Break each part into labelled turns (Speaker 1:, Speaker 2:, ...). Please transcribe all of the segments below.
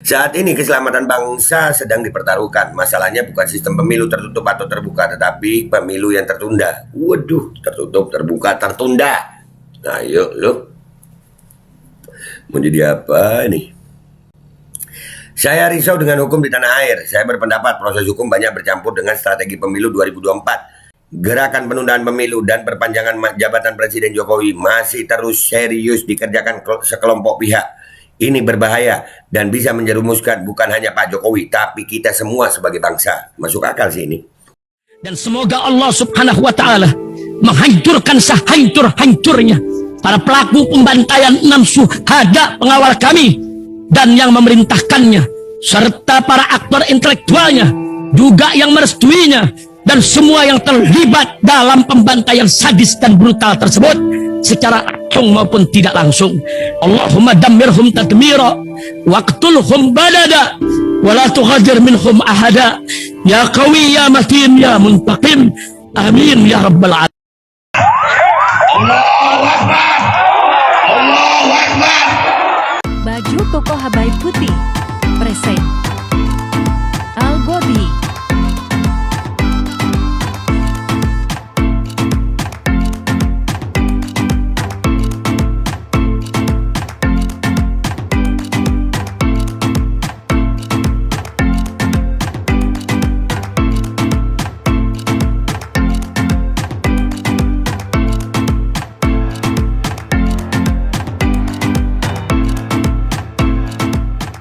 Speaker 1: Saat ini keselamatan bangsa sedang dipertaruhkan. Masalahnya bukan sistem pemilu tertutup atau terbuka, tetapi pemilu yang tertunda. Waduh, tertutup, terbuka, tertunda. Nah, yuk, lo mau jadi apa ini? Saya risau dengan hukum di tanah air. Saya berpendapat proses hukum banyak bercampur dengan strategi pemilu 2024. Gerakan penundaan pemilu dan perpanjangan jabatan Presiden Jokowi masih terus serius dikerjakan sekelompok pihak. Ini berbahaya dan bisa menjerumuskan bukan hanya Pak Jokowi, tapi kita semua sebagai bangsa. Masuk akal sih ini.
Speaker 2: Dan semoga Allah Subhanahu wa Ta'ala menghancurkan sehancur-hancurnya para pelaku pembantaian 6 syuhada pengawal kami dan yang memerintahkannya, serta para aktor intelektualnya juga yang merestuinya, dan semua yang terlibat dalam pembantaian sadis dan brutal tersebut secara langsung maupun tidak langsung. Allahumma dammirhum tadmira waqtulhum badada wala tughadir minhum ahada ya qawi ya matin ya muntaqim amin ya rabbal alamin.
Speaker 3: Allahu Akbar, Allahu Akbar.
Speaker 4: Baju koko Habaib putih present Al Body.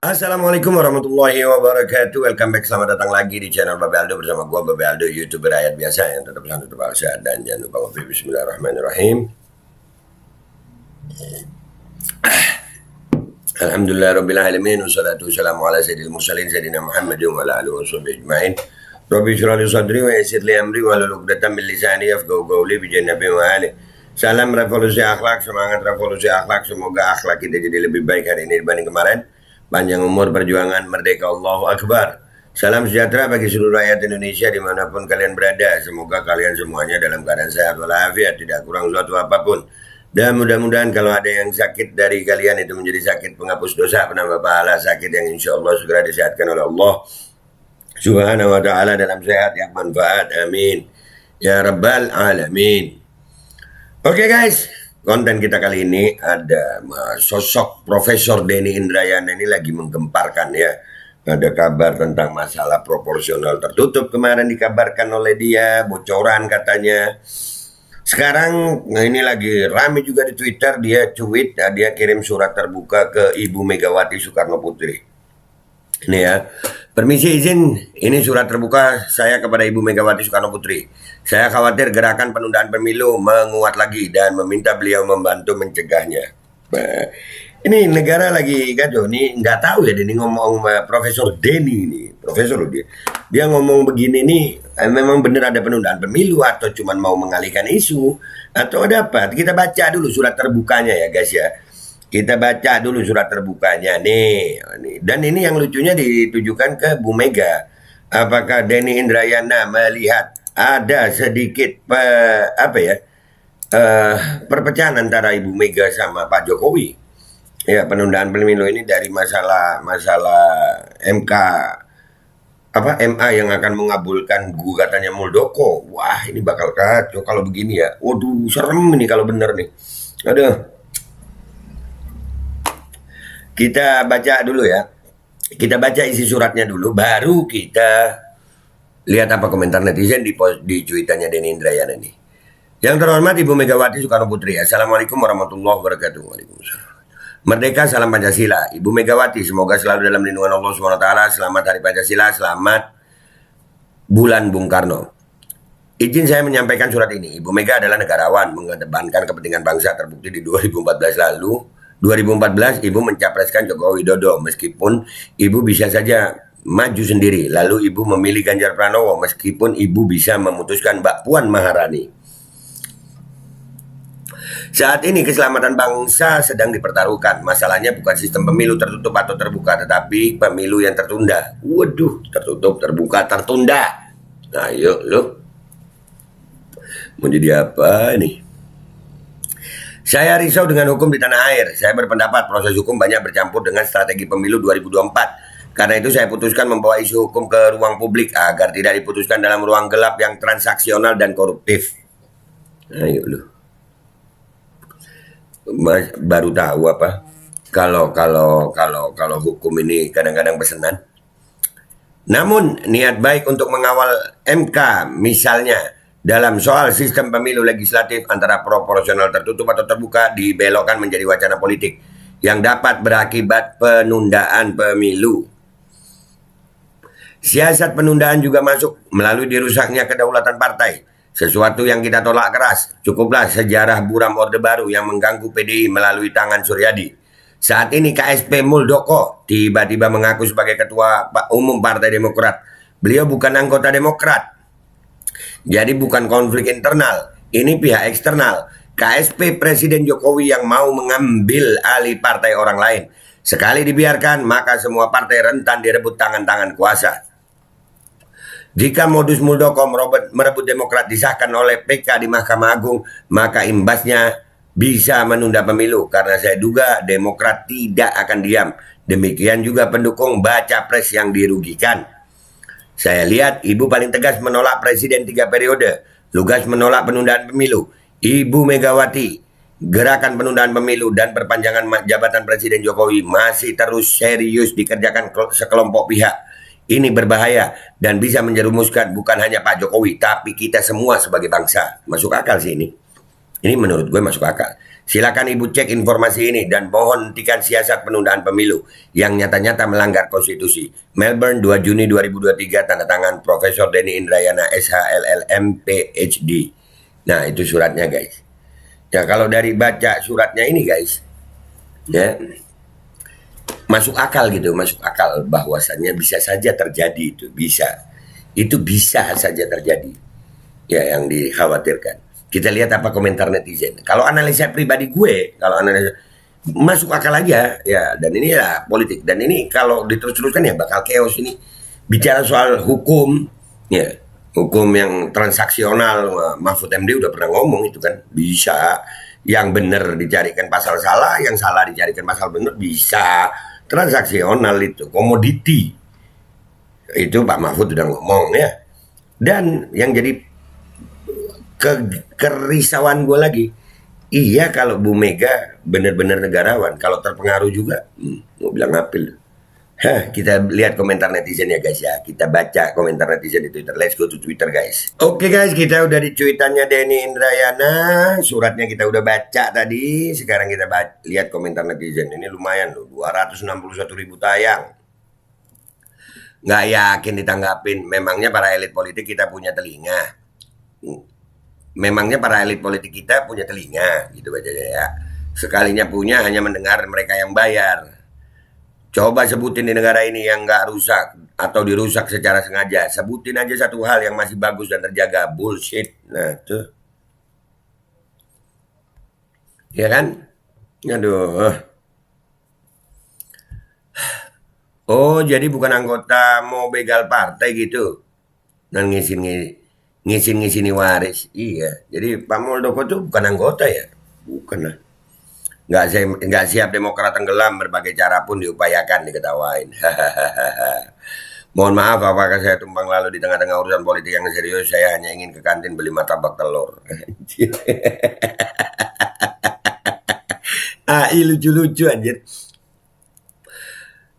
Speaker 1: Assalamualaikum warahmatullahi wabarakatuh. Welcome back, selamat datang lagi di channel Babe Aldo bersama gua Babe Aldo, YouTuber rakyat biasa yang tetap santun, tetap sehat, dan jangan lupa ngopi. Bismillahirrahmanirrahim. Alhamdulillah rabbil alamin, wassalatu wassalamu ala sayyidil mursalin sayyidina Muhammadin wa ala alihi washabihi ajmain. Rabbi shrah li sadri wa yassir li amri wa hlul 'uqdatam min lisani yafqahu qawli bi jannabi wa ali. Salam revolusi akhlak, semangat revolusi akhlak. Semoga akhlak kita jadi lebih baik hari ini dibanding kemarin. Panjang umur, perjuangan, merdeka, Allahu Akbar. Salam sejahtera bagi seluruh rakyat Indonesia dimanapun kalian berada. Semoga kalian semuanya dalam keadaan sehat walafiat, tidak kurang suatu apapun. Dan mudah-mudahan kalau ada yang sakit dari kalian itu menjadi sakit penghapus dosa, penambah pahala, sakit yang insya Allah segera disehatkan oleh Allah Subhanahu wa Ta'ala dalam sehat yang manfaat. Amin ya rabbal alamin. Oke guys, konten kita kali ini ada sosok Profesor Denny Indrayana ini lagi menggemparkan ya. Ada kabar tentang masalah proporsional tertutup kemarin dikabarkan oleh dia, bocoran katanya. Sekarang ini lagi rame juga di Twitter, dia tweet, dia kirim surat terbuka ke Ibu Megawati Soekarno Putri. Ini ya, permisi izin, ini surat terbuka saya kepada Ibu Megawati Soekarno Putri. Saya khawatir gerakan penundaan pemilu menguat lagi dan meminta beliau membantu mencegahnya. Nah, ini negara lagi kacau. Ini nggak tahu ya, ini ngomong Profesor Denny ini, Profesor dia ngomong begini nih, memang benar ada penundaan pemilu atau cuma mau mengalihkan isu atau ada apa? Kita baca dulu surat terbukanya ya guys ya. Kita baca dulu surat terbukanya nih. Dan ini yang lucunya ditujukan ke Bu Mega. Apakah Denny Indrayana melihat ada sedikit perpecahan antara Ibu Mega sama Pak Jokowi? Ya, penundaan pemilu ini dari masalah MK MA yang akan mengabulkan gugatannya Muldoko. Wah, ini bakal kacau kalau begini ya. Waduh, serem ini kalau bener nih. Aduh. Kita baca dulu ya. Kita baca isi suratnya dulu, baru kita lihat apa komentar netizen di cuitannya Denny Indrayana ini. Yang terhormat Ibu Megawati Soekarno Putri. Assalamualaikum warahmatullahi wabarakatuh. Waalaikumsalam. Merdeka, salam Pancasila. Ibu Megawati, semoga selalu dalam lindungan Allah SWT. Selamat Hari Pancasila, selamat bulan Bung Karno. Izin saya menyampaikan surat ini. Ibu Mega adalah negarawan, mengedepankan kepentingan bangsa, terbukti di 2014 lalu. 2014 Ibu mencapreskan Joko Widodo, meskipun Ibu bisa saja maju sendiri. Lalu Ibu memilih Ganjar Pranowo, meskipun Ibu bisa memutuskan Mbak Puan Maharani. Saat ini keselamatan bangsa sedang dipertaruhkan. Masalahnya bukan sistem pemilu tertutup atau terbuka, tetapi pemilu yang tertunda. Waduh, tertutup, terbuka, tertunda. Nah, yuk, lo mau jadi apa ini? Saya risau dengan hukum di tanah air. Saya berpendapat proses hukum banyak bercampur dengan strategi pemilu 2024. Karena itu saya putuskan membawa isu hukum ke ruang publik agar tidak diputuskan dalam ruang gelap yang transaksional dan koruptif. Ayo lu. Baru tahu apa? Kalau hukum ini kadang-kadang pesenan. Namun niat baik untuk mengawal MK misalnya dalam soal sistem pemilu legislatif antara proporsional tertutup atau terbuka dibelokkan menjadi wacana politik yang dapat berakibat penundaan pemilu. Siasat penundaan juga masuk melalui dirusaknya kedaulatan partai. Sesuatu yang kita tolak keras. Cukuplah sejarah buram Orde Baru yang mengganggu PDI melalui tangan Suryadi. Saat ini KSP Muldoko tiba-tiba mengaku sebagai Ketua Umum Partai Demokrat. Beliau bukan anggota Demokrat. Jadi bukan konflik internal. Ini pihak eksternal. KSP Presiden Jokowi yang mau mengambil alih partai orang lain. Sekali dibiarkan, maka semua partai rentan direbut tangan-tangan kuasa. Jika modus Muldoko merebut Demokrat disahkan oleh PK di Mahkamah Agung, maka imbasnya bisa menunda pemilu. Karena saya duga Demokrat tidak akan diam. Demikian juga pendukung baca pres yang dirugikan. Saya lihat Ibu paling tegas menolak Presiden 3 periode. Lugas menolak penundaan pemilu. Ibu Megawati, gerakan penundaan pemilu dan perpanjangan jabatan Presiden Jokowi masih terus serius dikerjakan sekelompok pihak. Ini berbahaya dan bisa menjerumuskan bukan hanya Pak Jokowi, tapi kita semua sebagai bangsa. Masuk akal sih ini. Ini menurut gue masuk akal. Silakan Ibu cek informasi ini dan mohon hentikan siasat penundaan pemilu yang nyata-nyata melanggar konstitusi. Melbourne 2 Juni 2023, tanda tangan Profesor Denny Indrayana SHLLM PhD. Nah itu suratnya guys. Ya kalau dari baca suratnya ini guys, ya masuk akal gitu, masuk akal bahwasannya bisa saja terjadi itu bisa saja terjadi ya yang dikhawatirkan. Kita lihat apa komentar netizen. Kalau analisa pribadi gue, kalau analisa masuk akal aja ya, dan ini ya politik, dan ini kalau diterus-teruskan ya bakal chaos ini. Bicara soal hukum ya, hukum yang transaksional, Mahfud MD udah pernah ngomong itu kan, bisa yang benar dicarikan pasal salah, yang salah dicarikan pasal benar, bisa. Transaksional itu komoditi itu Pak Mahfud udah ngomong ya. Dan yang jadi kerisauan gue lagi, iya kalau Bu Mega benar-benar negarawan, kalau terpengaruh juga mau bilang apel. Kita lihat komentar netizen ya guys ya. Kita baca komentar netizen di Twitter. Let's go to Twitter guys. Oke guys, kita udah di cuitannya Denny Indrayana. Suratnya kita udah baca tadi. Sekarang kita lihat komentar netizen. Ini lumayan loh, 261.000 tayang. Nggak yakin ditanggapin. Memangnya para elit politik kita punya telinga? Memangnya para elit politik kita punya telinga? Gitu bacanya ya. Sekalinya punya hanya mendengar mereka yang bayar. Coba sebutin di negara ini yang nggak rusak atau dirusak secara sengaja. Sebutin aja satu hal yang masih bagus dan terjaga. Bullshit. Nah tuh. Ya kan? Aduh. Oh jadi bukan anggota mau begal partai gitu. Dan ngisin waris. Iya. Jadi Pak Muldoko tuh bukan anggota ya? Bukan lah. Nggak siap Demokrat tenggelam, berbagai cara pun diupayakan, diketawain. Mohon maaf apakah saya tumpang lalu di tengah-tengah urusan politik yang serius. Saya hanya ingin ke kantin beli martabak telur. Lucu-lucu anjir.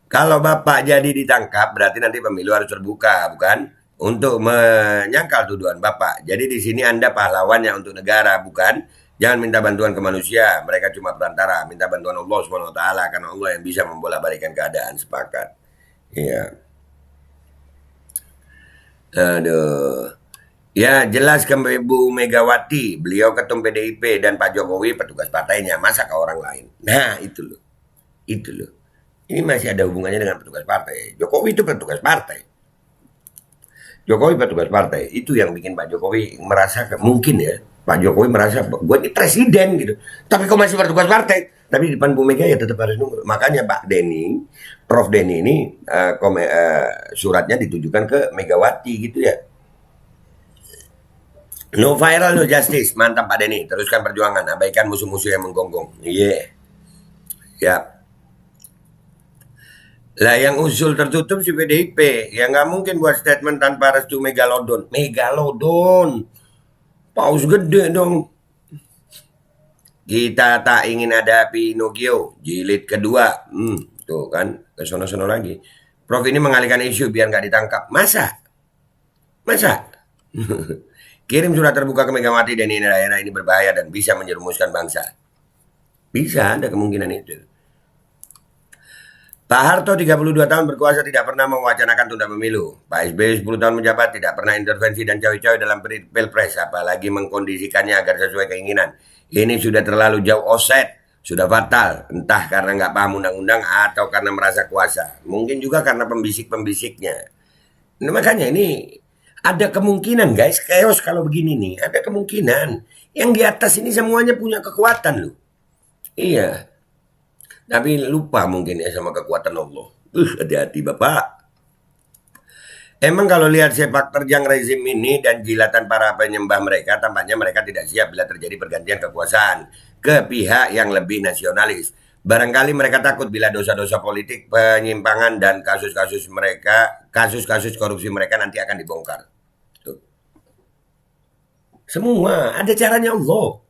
Speaker 1: Kalau Bapak jadi ditangkap berarti nanti pemilu harus terbuka, bukan? Untuk menyangkal tuduhan Bapak. Jadi di sini Anda pahlawannya untuk negara, bukan? Jangan minta bantuan ke manusia, mereka cuma perantara. Minta bantuan Allah SWT, karena Allah yang bisa membolak-balikan keadaan. Sepakat. Iya. Aduh. Ya jelas ke Bu Megawati, beliau ketum PDIP dan Pak Jokowi petugas partainya, masa ke orang lain. Nah itu loh. Itu loh. Ini masih ada hubungannya dengan petugas partai. Jokowi itu petugas partai. Jokowi petugas partai. Itu yang bikin Pak Jokowi merasa mungkin ya. Pak Jokowi merasa gue ini presiden gitu, tapi kok masih bertugas partai. Tapi di depan Bu Mega ya tetap harus nunggu. Makanya Pak Denny, Prof Denny ini suratnya ditujukan ke Megawati gitu ya. No viral, no justice. Mantap Pak Denny, teruskan perjuangan, abaikan musuh-musuh yang menggonggong. Iya. Yeah. Ya. Lah yang usul tertutup si PDIP, ya nggak mungkin buat statement tanpa restu megalodon. Megalodon, paus gede dong. Kita tak ingin ada Pinocchio, jilid kedua. Tuh kan, ke sono-sono lagi. Prof ini mengalihkan isu biar nggak ditangkap. Masa? Kirim surat terbuka ke Megawati dan ini daerah ini berbahaya dan bisa menjerumuskan bangsa. Bisa, ada kemungkinan itu. Pak Harto 32 tahun berkuasa tidak pernah mewacanakan tunda pemilu. Pak SBY 10 tahun menjabat tidak pernah intervensi dan cawe-cawe dalam pilpres, apalagi mengkondisikannya agar sesuai keinginan. Ini sudah terlalu jauh offset, sudah fatal. Entah karena nggak paham undang-undang atau karena merasa kuasa. Mungkin juga karena pembisik-pembisiknya. Nah, makanya ini ada kemungkinan guys, chaos kalau begini nih. Ada kemungkinan. Yang di atas ini semuanya punya kekuatan loh. Iya. Tapi lupa mungkin ya sama kekuatan Allah. Hati-hati Bapak. Emang kalau lihat sepak terjang rezim ini dan jilatan para penyembah mereka, tampaknya mereka tidak siap bila terjadi pergantian kekuasaan ke pihak yang lebih nasionalis. Barangkali mereka takut bila dosa-dosa politik, penyimpangan dan kasus-kasus korupsi mereka nanti akan dibongkar. Tuh. Semua ada caranya Allah.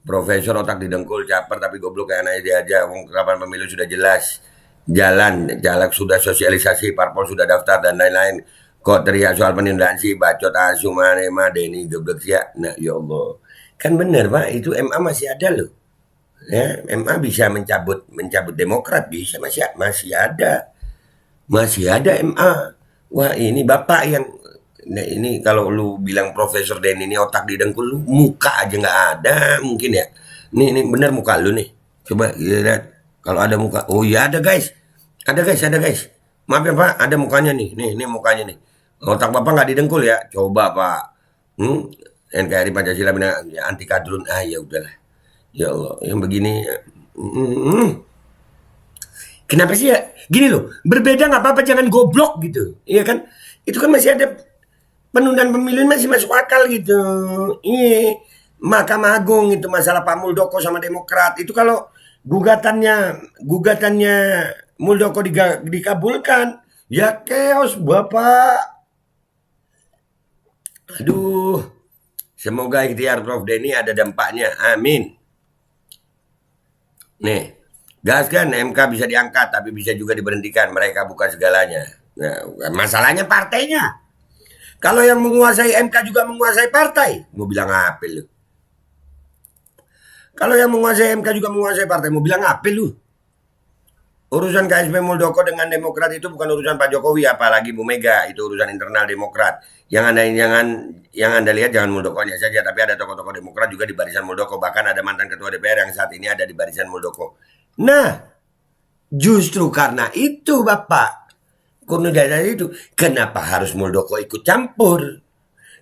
Speaker 1: Profesor otak didengkul, caper tapi goblok kayak anaknya dia aja. Wong kapan pemilu sudah jelas. Jalan sudah sosialisasi, parpol sudah daftar dan lain-lain. Kok teriak soal penundaan sih, bacot asu manema Deni goblok ya. Nah, ya Allah. Kan benar, Pak, itu MA masih ada loh. Ya, MA bisa mencabut Demokrat bisa masih ada. Masih ada MA. Wah, ini Bapak yang nah ini kalau lu bilang Profesor Den ini otak didengkul, lu muka aja nggak ada mungkin ya. Ini bener muka lu nih. Coba lihat kalau ada muka. Oh iya ada guys. Ada guys. Maaf ya Pak, ada mukanya nih. Nih mukanya nih. Otak Bapak nggak didengkul ya. Coba Pak. NKRI Pancasila benar ya, anti kadrun. Ah ya udahlah. Ya Allah, yang begini. Kenapa sih ya? Gini loh, berbeda nggak apa-apa, jangan goblok gitu. Iya kan? Itu kan masih ada penundaan pemilu masih masuk akal gitu. Iya, Mahkamah Agung itu masalah Pak Muldoko sama Demokrat itu kalau gugatannya Muldoko dikabulkan, ya chaos Bapak. Aduh, semoga ikhtiar Prof Denny ada dampaknya. Amin. Nih, gaskan MK bisa diangkat tapi bisa juga diberhentikan. Mereka bukan segalanya. Nah, masalahnya partainya. Kalau yang menguasai MK juga menguasai partai, mau bilang apa lu? Kalau yang menguasai MK juga menguasai partai, mau bilang apa lu? Urusan KSP Muldoko dengan Demokrat itu bukan urusan Pak Jokowi, apalagi Bu Mega, itu urusan internal Demokrat. Yang Anda lihat jangan Muldokonya saja, tapi ada tokoh-tokoh Demokrat juga di barisan Muldoko, bahkan ada mantan ketua DPR yang saat ini ada di barisan Muldoko. Nah, justru karena itu Bapak. Karena itu, kenapa harus Muldoko ikut campur?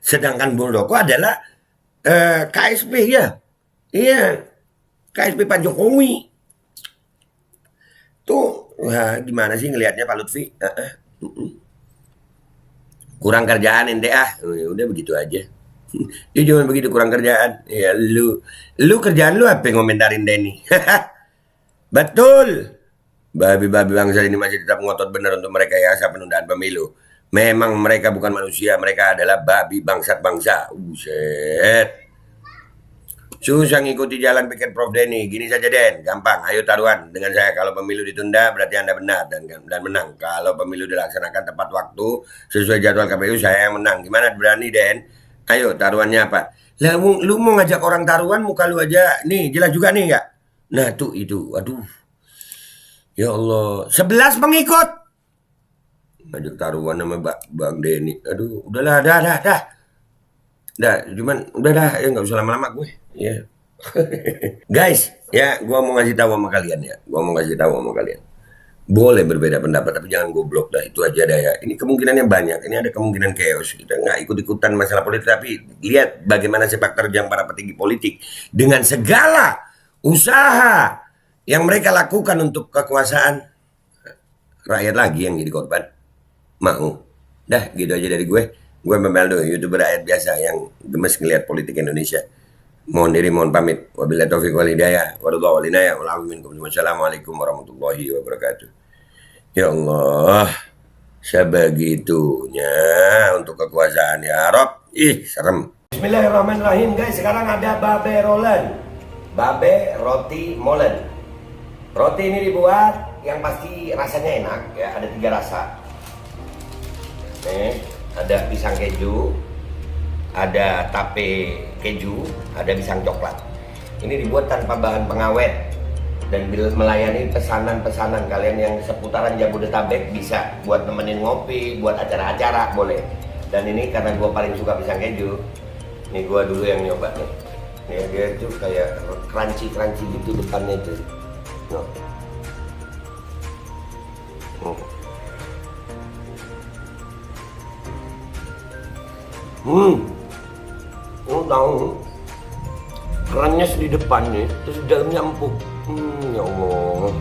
Speaker 1: Sedangkan Muldoko adalah KSP ya. Iya, KSP Pak Jokowi. Tuh, wah, gimana sih ngelihatnya Pak Lutfi? Kurang kerjaan ente udah begitu aja. Dia cuma begitu, kurang kerjaan. Ya lu kerjaan lu apa ngomentarin Denny? Betul. Babi-babi bangsa ini masih tetap ngotot benar untuk merekayasa penundaan pemilu. Memang mereka bukan manusia, mereka adalah babi bangsat bangsa. Buset. Susah ngikuti jalan pikir Prof Denny. Gini saja Den, gampang. Ayo taruhan dengan saya. Kalau pemilu ditunda berarti Anda benar dan menang. Kalau pemilu dilaksanakan tepat waktu sesuai jadwal KPU saya yang menang. Gimana, berani Den? Ayo taruhannya apa? Lah lu mau ngajak orang taruhan muka lu aja nih jelas juga nih enggak? Nah tuh itu, aduh. Ya Allah, 11 pengikut. Ngajak taruhan sama Bang Denny. Aduh, udahlah, dah. Cuman udah dah, ya nggak usah lama-lama gue. Ya. Guys, ya, gue mau ngasih tahu sama kalian ya. Boleh berbeda pendapat, tapi jangan goblok dah. Itu aja dah ya. Ini kemungkinannya banyak. Ini ada kemungkinan chaos. Kita nggak ikut-ikutan masalah politik, tapi lihat bagaimana sepak terjang para petinggi politik dengan segala usaha yang mereka lakukan untuk kekuasaan, rakyat lagi yang jadi korban. Mau. Dah, gitu aja dari gue. Gue Memeldo, YouTuber rakyat biasa yang gemes ngeliat politik Indonesia. Mohon diri, mohon pamit. Wabillahi taufiq wal hidayah. Waridha wal inayah. Wassalamualaikum warahmatullahi wabarakatuh. Ya Allah, sebegitunya untuk kekuasaan ya Rob. Ih, serem. Bismillahirrahmanirrahim guys. Sekarang ada babe rolen, babe roti molen. Roti ini dibuat yang pasti rasanya enak ya. Ada 3 rasa. Nih, ada pisang keju, ada tape keju, ada pisang coklat. Ini dibuat tanpa bahan pengawet dan melayani pesanan-pesanan kalian yang seputaran Jabodetabek. Bisa buat nemenin ngopi, buat acara-acara boleh. Dan ini karena gue paling suka pisang keju, ini gue dulu yang nyoba nih. Nih dia tuh kayak crunchy gitu depannya tuh. No. Tahu kerannya di depan nih, terus di dalamnya empuk. Ya Allah.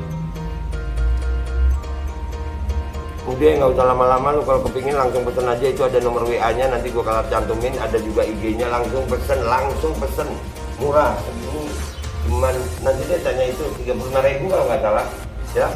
Speaker 1: Udah nggak usah lama-lama, lu kalau kepingin langsung pesen aja, itu ada nomor WA-nya, nanti gua kalau cantumin, ada juga IG-nya, langsung pesen, murah segini. Cuman nanti dia tanya itu 35.000 kalau nggak salah, ya.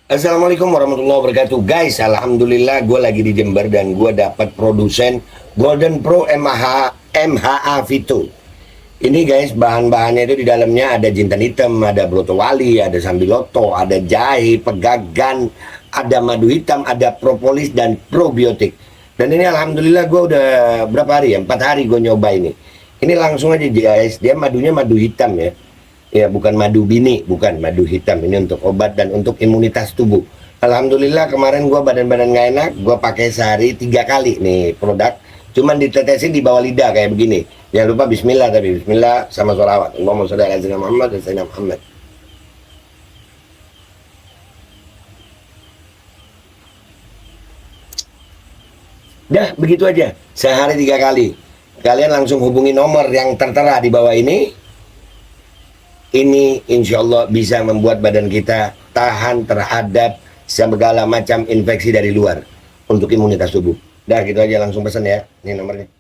Speaker 1: Assalamualaikum warahmatullahi wabarakatuh guys. Alhamdulillah gue lagi di Jember dan gue dapat produsen Golden Pro MHA Vito. Ini guys, bahan-bahannya itu di dalamnya ada jintan hitam, ada broto wali, ada sambiloto, ada jahe, pegagan, ada madu hitam, ada propolis dan probiotik. Dan ini alhamdulillah gue udah berapa hari ya, 4 hari gue nyoba ini. Ini langsung aja guys, dia madunya madu hitam ya. Ya bukan madu bini, bukan madu hitam. Ini untuk obat dan untuk imunitas tubuh. Alhamdulillah kemarin gua badan-badan gak enak, gua pakai sehari 3 kali nih produk. Cuman ditetesin di bawah lidah kayak begini. Jangan lupa bismillah, tapi bismillah sama sholawat. Allahumma sholli ala sayyidina Muhammad dan sayyidina Muhammad. Dah begitu aja, sehari 3 kali. Kalian langsung hubungi nomor yang tertera di bawah ini. Ini insya Allah bisa membuat badan kita tahan terhadap segala macam infeksi dari luar untuk imunitas tubuh. Dah gitu aja, langsung pesan ya. Ini nomornya.